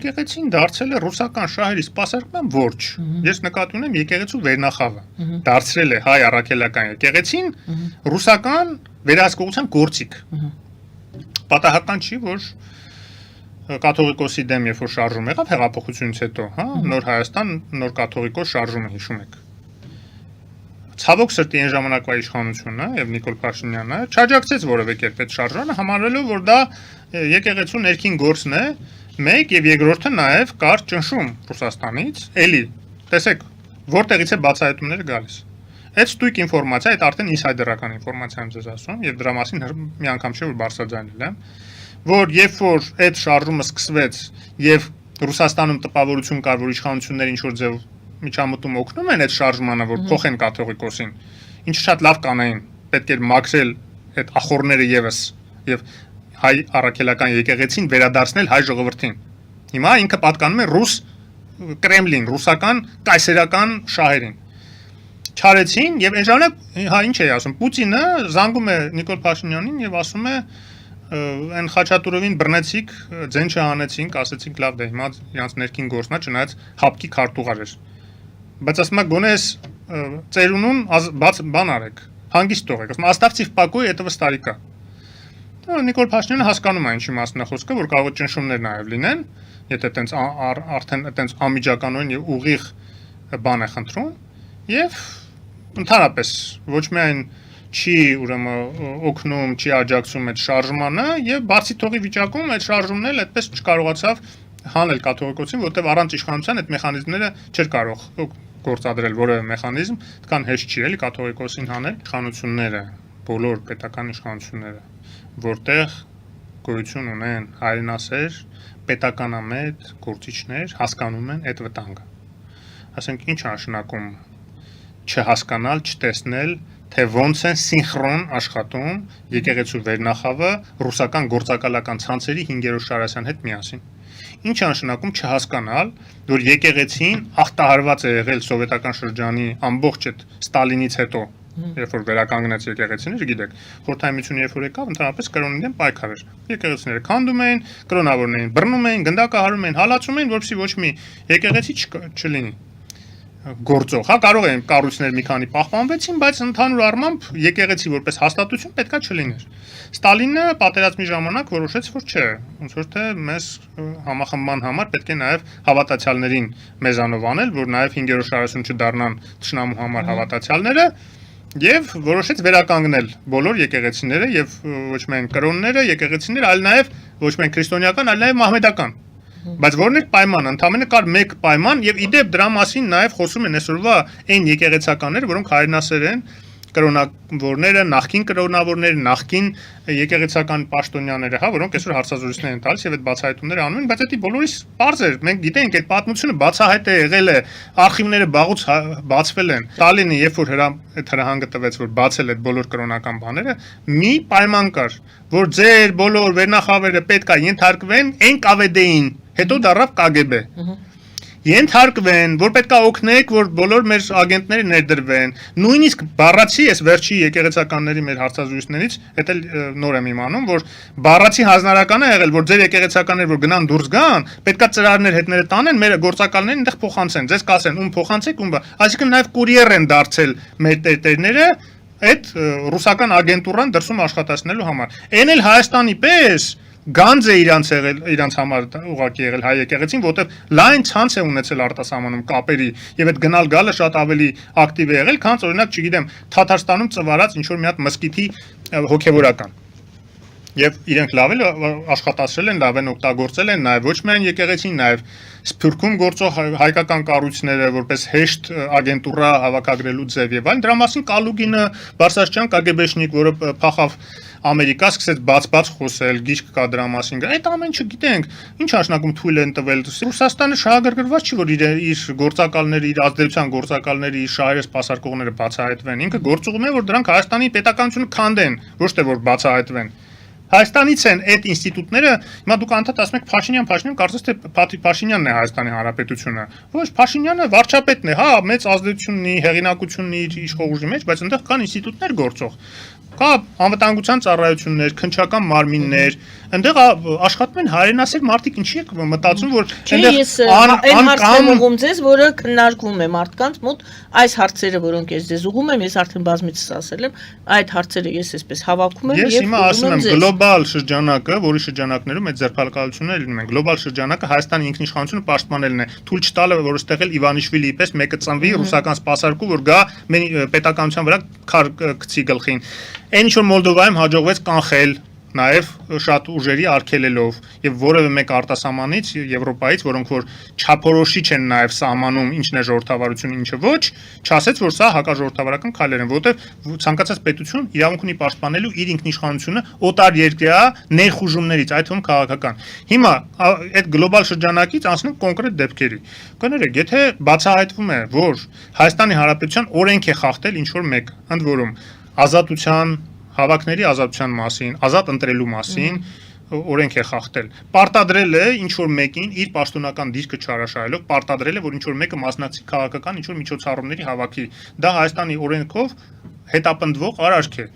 եկեղեցին դարձել է ռուսական շահերի սպասարկման որջը։ Ես նկատի ունեմ եկեղեցու վերնախավը։ Դարձրել է հայ առաքելական եկեղեցին ռուսական վերահսկողության գործիք։ Պատահական չի, որ կաթողիկոսի դեմ երբ որ շարժում եղավ հեղափոխությունից հետո, հա, նոր Հայաստան, նոր կաթողիկոս շարժումը հիշում եք։ Ցավոք սրտի այն ժամանակվա իշխանությունը եւ Նիկոլ Փաշինյանը չաջակցեց որևէ կերպ այդ շարժմանը, համարելով որ դա եկեղեցու ներքին գործն է, մեկ եւ երկրորդը նաեւ կար ճնշում Ռուսաստանից, էլի, տեսեք, որտեղից է բացահայտումները գալիս։ Այդ ստույգ ինֆորմացիա, այդ արդեն ինսայդերական ինֆորմացիա եմ ձեզ ասում, եւ դրա մասին մի անգամ չէ որ բարձրաձայնել եմ, որ երբ որ այդ շարժումը սկսվեց եւ Ռուսաստանում տպավորություն կար, որ իշխանությունները ինչ որ ձեւ միջամտում օգնում են այդ շարժմանը, որ փոխեն կաթողիկոսին, ինչ շատ լավ կանային, պետք է մաքրել այդ ախորները եւս եւ հայ առաքելական եկեղեցին վերադարձնել հայ ժողովրդին։ Հիմա ինքը պատկանում է ռուս Կրեմլին, ռուսական կայսերական շահերին։ Չարեցին եւ այն ժամանակ հա ինչ է ասում, Պուտինը զանգում է Նիկոլ Փաշինյանին եւ ասում է այն Խաչատուրովին բռնեցիք, ձեն չհանեցինք, ասեցինք լավ դե հիմա իրանց ներքին գործնա, չնայած հապկի քարտուղար էր։ Բայց ասում է գոնե էս ծերունուն բան արեք, հանգիստ թողեք, ասում Աստավցիվ պակոյ этого старика։ Նիկոլ Փաշինյանը հասկանում է ինչի մասն է խոսքը, որ կարող է ճնշումներ նաեւ լինեն, եթե այտենց արդեն այտենց անմիջականորեն եւ ուղիղ բան է խնդրում, եւ ընդհանրապես ոչ միայն չի ուրեմն օգնում, չի աջակցում այդ շարժմանը եւ բացի թողի վիճակում այդ շարժումն էլ այդպես չկարողացավ հանել կաթողիկոսին, որտեղ առանց իշխանության այդ մեխանիզմները չէր կարող գործադրել որևէ մեխանիզմ, այդքան հեշտ չի էլի կաթողիկոսին հանել իշխանությունները, բոլոր պետական իշխանությունները, որտեղ գոյություն ունեն հայրենասեր, պետականամետ գործիչներ, հասկանում են այդ վտանգը։ Ասենք ինչ նշանակում չհասկանալ, չտեսնել, թե ոնց են սինխրոն աշխատում եկեղեցու վերնախավը ռուսական գործակալական ցանցերի 5-րդ Շարասյան հետ միասին։ Ինչ նշանակում չհասկանալ, որ եկեղեցին ախտահարված է եղել սովետական շրջանի ամբողջ այդ Ստալինից հետո, երբ որ վերականգնեց եկեղեցիները, գիտեք, խորհրդայնությունը երբ որ եկավ, ընդհանրապես կրոնի դեմ պայքար էր։ Եկեղեցիները քանդում էին, կրոնավորներին բռնում էին, գնդակահարում էին, հալածում էին, որպեսզի ոչ մի եկեղեցի չլինի գործող, հա կարող են կառույցներ մի քանի պահպանվեցին, բայց ընդհանուր առմամբ եկեղեցի որպես հաստատություն պետքա չլիներ։ Ստալինը պատերազմի ժամանակ որոշեց, որ չէ, ոնց որ թե մեզ համախմբման համար պետք է նաև հավատացյալներին մեզանով անել, որ նաև 5-րդ շարասյուն չդառնան թշնամու համար հավատացյալները, եւ որոշեց վերականգնել բոլոր եկեղեցիները եւ ոչ միայն կրոնները, եկեղեցիները, այլ նաև ոչ միայն քրիստոնեական, այլ նաև մահմեդական։ Բայց որն էր պայմանը, ընդամենը կար մեկ պայման եւ իդեպ դրա մասին նաեւ խոսում են այսօրվա այն եկեղեցականները, որոնք հայրենասեր են, կրոնավորները, նախկին կրոնավորները, նախկին եկեղեցական պաշտոնյաները, հա, որոնք այսօր հարցազրույցներ են տալիս եւ այդ բացահայտումները անում են, բայց դա բոլորիս པարզ էր։ Մենք գիտենք, այդ պատմությունը բացահայտ է եղել է, արխիվները բաղուց բացվել են։ Ստալինը երբ որ այդ հրահանգը տվեց, որ բացել այդ բոլոր կրոնական բաները, մի պայման կար, որ ձեր բոլոր վերնախավերը պետք է ենթարկվեն NKVD-ին, հետո դառավ KGB։ Ենթարկվեն, որ պետք է օգնեք, որ բոլոր մեր ագենտները ներդրվեն։ Նույնիսկ բառացի էս վերջի եկեղեցականների մեր հարցազրույցներից, դա նոր եմ իմանում, որ բառացի հանրականը եղել, որ ձեր եկեղեցականները որ գնան դուրս գան, պետքա ծրարներ հետները տանեն, մեր գործակալներին այնտեղ փոխանցեն, ձեզ կասեն, ում փոխանցեք, ում բա։ Այսինքն նաև կուրիեր են դարձել մեր տերտերները այդ ռուսական ագենտուրան դրսում աշխատացնելու համար։ Այն էլ Հայաստանի պես Գանձ է իրանց համար ուղղակի եղել հայ եկեղեցին, որտեղ լայն ցանց է ունեցել արտասահմանում կապերի եւ այդ գնալ գալը շատ ավելի ակտիվ է եղել, քան օրինակ, չգիտեմ, Թաթարստանում ծվարած ինչ որ մի հատ մսկիթի հոգեվորական։ Եվ իրենք լավ էլ աշխատացրել են, լավ են օգտագործել են նաև ոչ միայն եկեղեցին, նաև Սփյուռքում գործող հայկական կառույցները, որպես հեշտ ագենտուրա հավաքագրելու ձև եւ այլն։ Դրա մասին Կալուգինը, Բարսաշչյան կգբեշնիկ, որը փախավ Ամերիկա, սկսեց բաց-բաց խոսել, գիրք կա դրա մասին։ Այդ ամեն ինչը գիտենք, ինչ նշանակում թույլ են տվել։ Ռուսաստանը շահագրգռված չի, որ իր գործակալները, իր ազդեցության գործակալները, իր շահերը սպասարկողները բացահայտվեն։ Ինքը գործուղում է, որ դրանք Հայաստանի պետականությունը քանդեն, ոչ թե որ բացահայտվեն։ Հայաստանից են այդ ինստիտուտները, հիմա դուք անդադ ասում եք Փաշինյան, կարծես թե Փաշինյանն է Հայաստանի Հանրապետությունը։ Ոչ, Փաշինյանը վարչապետն է, հա, մեծ ազդեցություն ունի, հեղինակություն ունի իր իշխողուժի մեջ, բայց այնտեղ կան ինստիտուտներ գործող։ Կա անվտանգության ծառայություններ, քննչական մարմիններ, այնտեղ աշխատում են հայրենասեր մարդիկ, ինչի եք մտածում, որ այն հարցն ուղում ձեզ, որը քննարկվում է մարդկանց մոտ, այս հարցերը, որոնք ես ձեզ ուղում եմ, ես արդեն բազմիցս ասել եմ, այդ հարցերը ես այսպես հավաքում եմ եւ հիմա ասում եմ գլոբալ շրջանակը, որի շրջանակներում այդ ձեռքբերությունները լինում են, գլոբալ շրջանակը Հայաստանի ինքնիշխանությունը պաշտպանելն է, թույլ չտալը, որ ստեղել Իվանիշվիլիի պես մեկը ծնվի ռուսական սպասարկու, որ գա պետականության վրա քար գցի գլխին։ Այն ինչ որ Մոլդովայում հաջողվեց կանխել նաև շատ ուժերի արգելելով եւ որևէ մեկ արտասահմանից Եվրոպայից, որոնք որ չափորոշիչ են նաև սահմանում ինչն է ժողովրդավարությունը, ինչը ոչ, չասեց, որ սա հակաժողովրդավարական քայլեր են, որովհետեւ ցանկացած պետություն իրավունք ունի պաշտպանելու իր ինքնիշխանությունը օտար երկրյա ներխուժումներից, այդ թվում քաղաքական։ Հիմա այդ գլոբալ շրջանակից անցնենք կոնկրետ դեպքերի։ Կներեք, եթե բացահայտվում է, որ Հայաստանի Հանրապետության օրենք է խախտել ինչ որ մեկ, ընդ որում ազատության հավաքների ազատության մասին, ազատ ընտրելու մասին օրենք է խախտել։ Պարտադրել է ինչ որ մեկին իր պաշտոնական դիրքը չարաշահելով, պարտադրել է, որ ինչ որ մեկը մասնակցի քաղաքական ինչ որ միջոցառումների հավաքի։ Դա Հայաստանի օրենքով հետապնդվող արարք է։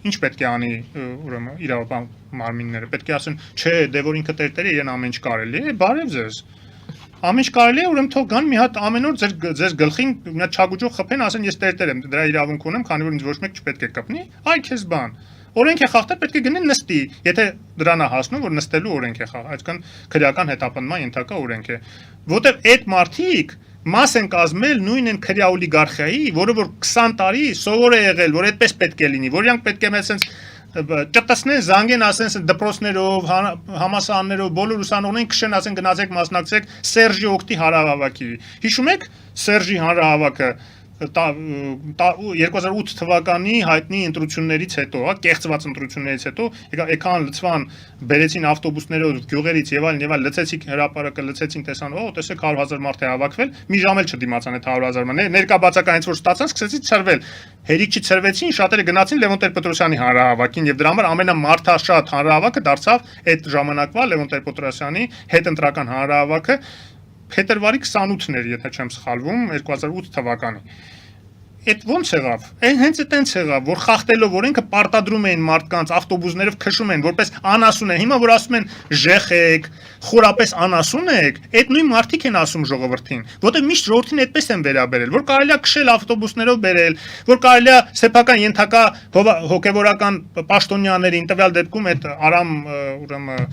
Ինչ պետք է անի ուրեմն իրավապահ մարմինները։ Պետք է ասեն, չէ, դե որ ինքը տերտեր է, իրեն ամեն ինչ կարելի է, բարև ձեզ։ Ամեն ինչ կարելի է, ուրեմն թող գան մի հատ ամեն օր ձեր գլխին մի հատ չագուճով խփեն, ասեն ես տերտեր եմ, դրա իրավունք ունեմ, քանի որ ինձ ոչ մեկ չպետք է կպնի, այ քեզ բան։ Օրենք է խախտել, պետք է գնեն նստի, եթե դրան է հասնում, որ նստելու օրենք է խախտել, այսինքն քրեական հետապնդման ենթակա օրենք է, որտեվ այդ մարդիկ մաս են կազմել նույն են քրեա օլիգարխիայի, որը որ 20 տարի սովոր է եղել, որ այդպես պետք է լինի, որ իրանք պետք է մեզ ճտասնեն, զանգեն, ասեն դպրոցներով, համասարաններով, բոլոր ուսանողներին քշեն, ասեն գնացեք մասնակցեք Սերժի օգտի հանրահավաքի։ Հիշում եք Սերժի հանրահավաքը 2008 թվականի հայտնի ընտրություններից հետո, կեղծված ընտրություններից հետո, եկան լցվան, բերեցին ավտոբուսներով գյուղերից եւ այլն, լցեցին հրապարակը, լցեցին տեսան, տեսեք 100,000 մարդ է հավաքվել, մի ժամ էլ չդիմացան այդ 100,000 ման, ներկա բացական հենց որ ստացան, սկսեցին ցրվել։ Հերիք չցրվեցին, շատերը գնացին Լևոն Տեր-Պետրոսյանի հանրահավաքին եւ դրա համար ամենամարդաշատ հանրահավաքը դարձավ այդ ժամանակվա Լևոն Տեր-Պետրոսյանի հետընտրական հանրահավաքը փետրվարի 28-ն էր, եթե չեմ սխալվում, 2008 թվականի։ Այդ ոնց եղավ։ Հենց այդտենց եղավ, որ խախտելով օրենքը պարտադրում էին մարդկանց ավտոբուսներով քշում են, որպես անասուն են։ Հիմա որ ասում են ժեխեք, խորապես անասուն եք, այդ նույն մարդիկ են ասում ժողովրդին, որտեղ միշտ ժողովրդին այդպես են վերաբերել, որ կարելի է քշել ավտոբուսներով բերել, որ կարելի է սեփական ենթակա հոգևորական պաշտոնյաներին, տվյալ դեպքում այդ Արամ ուրեմն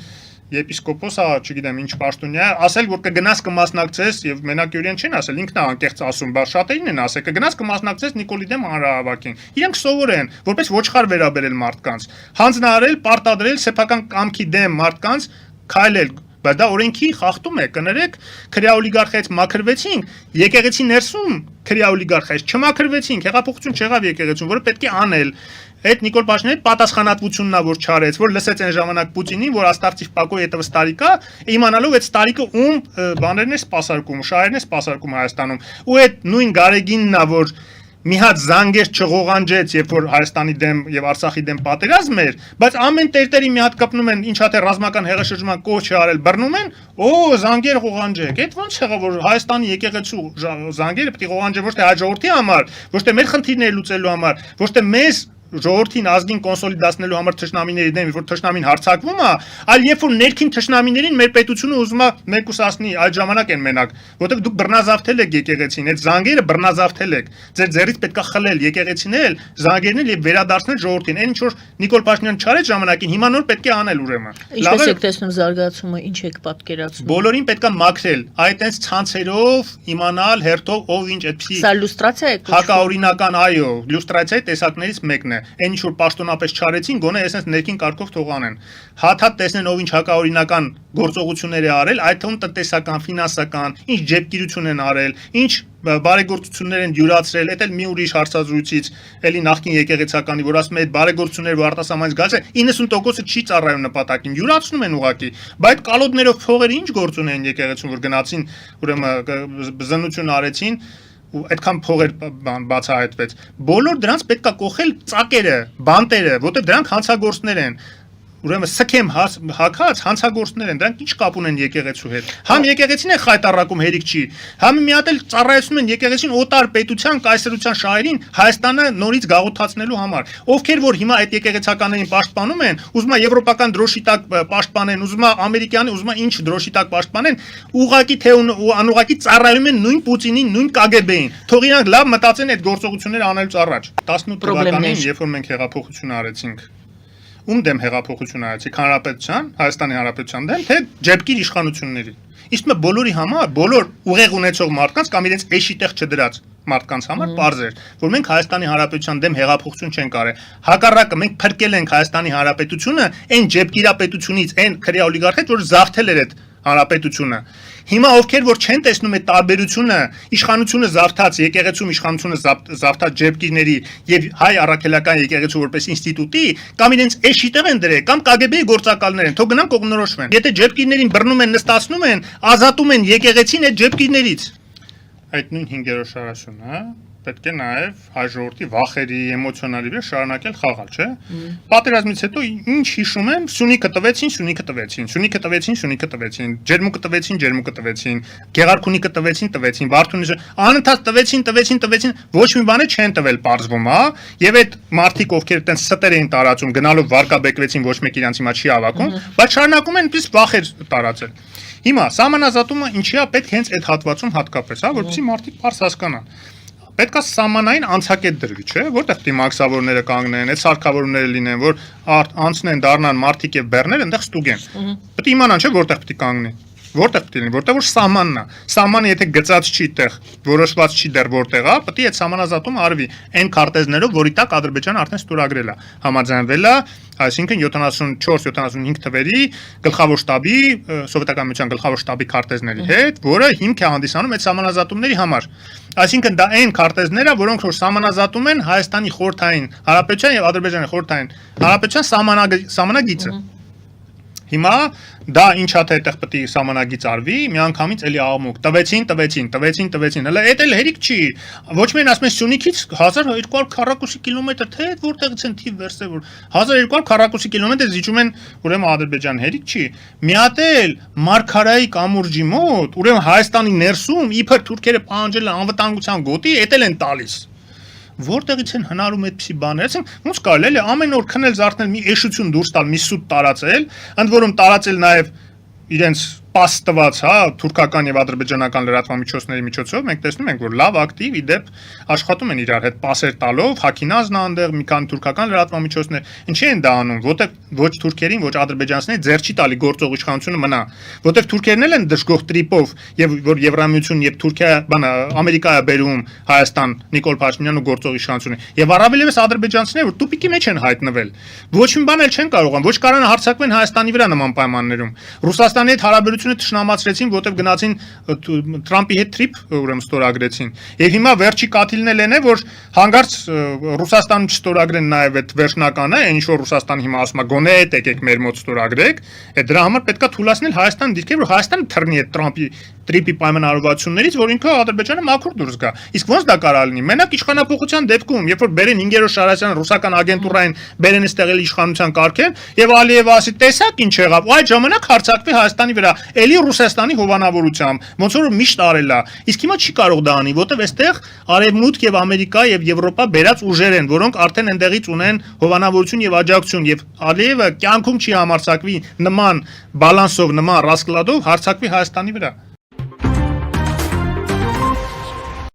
եպիսկոպոսը, չգիտեմ ինչ պաշտոնյա, ասել որ կգնաս կմասնակցես եւ մենակ յուրեն չեն ասել, ինքն է անկեղծ ասում, բայց շատերին են ասել, կգնաս կմասնակցես Նիկոլի դեմ հանրահավաքին։ Իրենք սովոր են, որպես ոչխար վերաբերել մարդկանց, հանձնարարել, պարտադրել սեփական կամքի դեմ մարդկանց քայլել, բայց դա օրենքի խախտում է, կներեք, քրեա օլիգարխիայից մաքրվեցինք, եկեղեցի ներսում քրեա օլիգարխիայից չմաքրվեցինք, հեղափոխություն չեղավ եկեղեցուն, որը պետք է անել։ Այդ Նիկոլ Փաշինյանի պատասխանատվությունն է, որ չարեց, որ լսեց այն ժամանակ Պուտինին, որ աստարցիվ պակոյ էտվս տարիկա, իմանալով այդ տարիկը ում բաներն է սպասարկում, շահերն է սպասարկում Հայաստանում։ Ու այդ նույն Գարեգինն է, որ մի հատ զանգեր չղողանջեց, երբ որ Հայաստանի դեմ եւ Արցախի դեմ պատերազմ էր, բայց ամեն տերտերի մի հատ կպնում են, ինչ հատ է ռազմական հեղաշրջման կոչ արել, բռնում են, զանգեր ղողանջեք։ Այդ ոնց եղավ, որ Հայաստանի եկեղեցու զանգերը պետք է ղողանջեն ոչ թե հաջողորդի համար, ոչ թե մեր խնդիրները լուծելու համար, ոչ թե մեզ ժողովրդին ազգին կոնսոլիդացնելու համար թշնամիների դեմ, որ թշնամին հարձակվում է, այլ երբ որ ներքին թշնամիներին մեր պետությունը ուզում է մեկուսացնի, այդ ժամանակ են մենակ, որովհետև դուք բռնազավթել եք եկեղեցին, այդ զանգերը բռնազավթել եք, ձեր ձեռից պետքա խլել եկեղեցին էլ, զանգերն էլ եւ վերադարձնել ժողովրդին, այն ինչ որ Նիկոլ Փաշինյանը չարեց ժամանակին, հիմա նոր պետք է անել ուրեմն։ Ինչպես եք տեսնում զարգացումը, ինչ եք պատկերացնում։ Բոլորին պետքա մաքրել, այդ այնց ցանցերով իմանալ հերթով ով ինչ այդպեսի։ Սա լյուստրացիա է։ Հակաօրինական, այո, լյուստրացիայի տեսակներից մեկն է։ Այն ինչ որ պաշտոնապես չարեցին, գոնե այսպես ներքին կարգով թողանեն։ Հաթաթ տեսնեն ով ինչ հակաօրինական գործողություններ է արել, այդ թվում տնտեսական, ֆինանսական, ինչ ջեբկիրություն են արել, ինչ բարեգործություններ են յուրացրել, դա էլ մի ուրիշ հարցազրույցից, էլի նախկին եկեղեցականի, որ ասում է այդ բարեգործությունները, որ արտասահմանից գալիս է, 90%-ը չի ծառայում նպատակին, յուրացնում են ուղակի, բայց կալոդներով փողերը ինչ գործ ունեն եկեղեցուն, որ գնացին, ուրեմն զննություն արեցին, ու այդքան փողեր բացահայտվեց։ Բոլոր դրանց պետքա կողել ծակերը, բանտերը, որտեղ դրանք հանցագործներ են։ ուրեմն սքեմ հակած հանցագործներ են, դրանք ինչ կապ ունեն եկեղեցու հետ։ Համ եկեղեցին է խայտարակում հերիք չի, համ մի հատ էլ ծառայեցնում են եկեղեցին օտար պետության, կայսրության շահերին Հայաստանը նորից գաղութացնելու համար։ Ովքեր որ հիմա այդ եկեղեցականներին պաշտպանում են, ուզում է եվրոպական դրոշի տակ պաշտպանեն, ուզում է ամերիկյան, ուզում է ինչ դրոշի տակ պաշտպանեն, ուղակի թե անուղակի ծառայում են նույն Պուտինին, նույն KGB-ին։ Թող իրանք լավ մտածեն այդ գործողությունները անելուց առաջ։ 18 թվականին, երբ որ մենք հեղափոխություն արեցինք, ում դեմ հեղափոխություն արեցինք, Հանրապետության, Հայաստանի Հանրապետության դեմ, թե ջեպկիր իշխանությունների։ Իսկ մը բոլորի համար, բոլոր ուղեղ ունեցող մարդկանց կամ իրենց էշի տեղ չդրած մարդկանց համար պարզ էր, որ մենք Հայաստանի Հանրապետության դեմ հեղափոխություն չենք արել։ Հակառակը մենք փրկել ենք Հայաստանի Հանրապետությունը այն ջեպկիրապետությունից, այն քրեա օլիգարխից, որ զավթել էր այդ հանրապետությունը։ Հիմա ովքեր որ չեն տեսնում այդ տարբերությունը, իշխանությունը զավթած, եկեղեցում իշխանությունը զավթած ջեպկիրների եւ հայ առաքելական եկեղեցու որպես ինստիտուտի, կամ իրենց էշի տեղ են դրել, կամ KGB-ի գործակալներ են, թող գնան կողմնորոշվեն։ Եթե ջեպկիրներին բռնում են, նստացնում են, ազատում են եկեղեցին այդ ջեպկիրներից։ Այդ նույն 5-րդ շարաշունը պետք է նաև հայ ժողովրդի վախերի, էմոցիոնալի վրա շարունակել խաղալ, չէ՞։ Պատերազմից հետո ինչ հիշում եմ, Սյունիքը տվեցին, Սյունիքը տվեցին, Սյունիքը տվեցին, Սյունիքը տվեցին, Ջերմուկը տվեցին, Ջերմուկը տվեցին, Գեղարքունիքը տվեցին, տվեցին, Վարդունիսը անընդհատ տվեցին, ոչ մի բան չեն տվել պարզվում, հա, եւ այդ մարդիկ ովքեր այտենց ստեր էին տարածում, գնալով վարկաբեկվեցին, ոչ մեկ իրանց հիմա չի հավաքում, բայց շարունակում են այնպես վախեր տարածել։ Հիմա սահմանազատումը ինչի է պետք հենց այդ հատվածում հատկապես, հա, որովհետեւ մարդիկ բարձ հասկանան։ Պետք է սահմանային անցակետ դրվի, չէ՞, որտեղ դիմակսավորները կանգնեն, այդ սարքավորումները լինեն, որ անցնեն, դառնան մարդիկ եւ բեռներ, այնտեղ ստուգեն։ Պետք է իմանան, չէ՞, որտեղ պետք է կանգնի։ Որտեղ պետք է լինի, որտեղ որ սահմանն է։ Սահմանը եթե գծած չի տեղ, որոշված չի դեռ որտեղ է, պետք է այդ սահմանազատումը արվի այն քարտեզներով, որի տակ Ադրբեջանը արդեն ստորագրել է, համաձայնվել է, այսինքն 74-75 թվերի գլխավոր շտաբի, սովետական միության գլխավոր շտաբի քարտեզների հետ, որը հիմք է հանդիսանում այդ սահմանազատումների համար։ Այսինքն դա այն քարտեզները, որոնք որ սահմանազատում են Հայաստանի խորհրդային Հանրապետության եւ Ադրբեջանի խորհրդային Հանրապետության սահմանագիծը։ Հիմա դա ինչա թե այդտեղ պետք է սահմանագիծ արվի, միանգամից էլի աղմուկ տվեցին, հələ այդ էլ հերիք չի, ոչ միայն ասում են Սյունիքից 1200 քառակուսի կիլոմետր, թե որտեղից են թիվ վերցրել, որ 1200 քառակուսի կիլոմետր զիջում են ուրեմն Ադրբեջան, հերիք չի, մի հատ էլ Մարգարայի կամուրջի մոտ, ուրեմն Հայաստանի ներսում իբր թուրքերը պահանջել են անվտանգության գոտի, էդ էլ են տալիս։ Որտեղից են հնարում այդպիսի բաներ, ասենք ոնց կարելի է ամեն օր քնել զարթնել մի էշություն դուրս տալ, մի սուտ տարածել, ընդ որում տարածել նաև իրենց պաս տված, հա, թուրքական եւ ադրբեջանական լրատվամիջոցների միջոցով մենք տեսնում ենք, որ լավ ակտիվ իդեպ աշխատում են իրար հետ պասեր տալով, հակինազն այնտեղ մի քանի թուրքական լրատվամիջոցներ, ինչի են դա անում, որտեղ ոչ թուրքերին, ոչ ադրբեջանցիներին ձեռ չի տալի գործող իշխանությունը մնա, որտեղ թուրքերն էլ են դժգոհ տրիպով եւ որ Եվրամիությունն եւ Թուրքիա, բանը Ամերիկա է բերում Հայաստան Նիկոլ Փաշինյանն ու գործող իշխանությունը եւ առավելևս ադրբեջանցիները, որ տուպիկի մեջ են հայտնվել, ոչ մի բան էլ չեն կարողան, ոչ կարան հարձակվեն Հայաստանի վրա նման պայմաններում։ Ռուսաստանի հետ հարաբերությունները թշնամացրեցին, որտեղ գնացին Տրամպի հետ տրիպ ուրեմն ստորագրեցին։ Եվ հիմա վերջի կաթիլն էլ է, որ հանգարց Ռուսաստանում չստորագրեն նաև այդ վերջնականը, այն ինչ որ Ռուսաստանը հիմա ասում է, գոնե այդ եկեք մեր մոտ ստորագրեք, այդ դրա համար պետքա թույլատրել Հայաստան դիրքեր, որ Հայաստանը թռնի այդ Տրամպի տրիպի պայմանավորվածություններից, որ ինքը Ադրբեջանը մաքուր դուրս գա։ Իսկ ոնց դա կարա լինի։ Մենակ իշխանապողության դեպքում, երբ որ բերեն 5-րդ Շարասյան ռուսական ագենտուրային բերեն ստեղել իշխանության կարգեր, եւ Ալիևը ասի, տեսակ ինչ եղավ, ու այդ ժամանակ հարձակվի Հայաստանի վրա, էլի Ռուսաստանի հովանավորությամբ, ոնց որ միշտ արել է։ Իսկ հիմա չի կարող դա անի, որտեվ այստեղ Արևմուտք եւ Ամերիկա եւ Եվրոպա բերած ուժեր են, որոնք արդեն այնտեղից ունեն հովանավորություն եւ աջակցություն, եւ Ալիևը կյանքում չի համարձակվի նման բալանսով, նման ռասկլադով հարձակվի Հայաստանի վրա։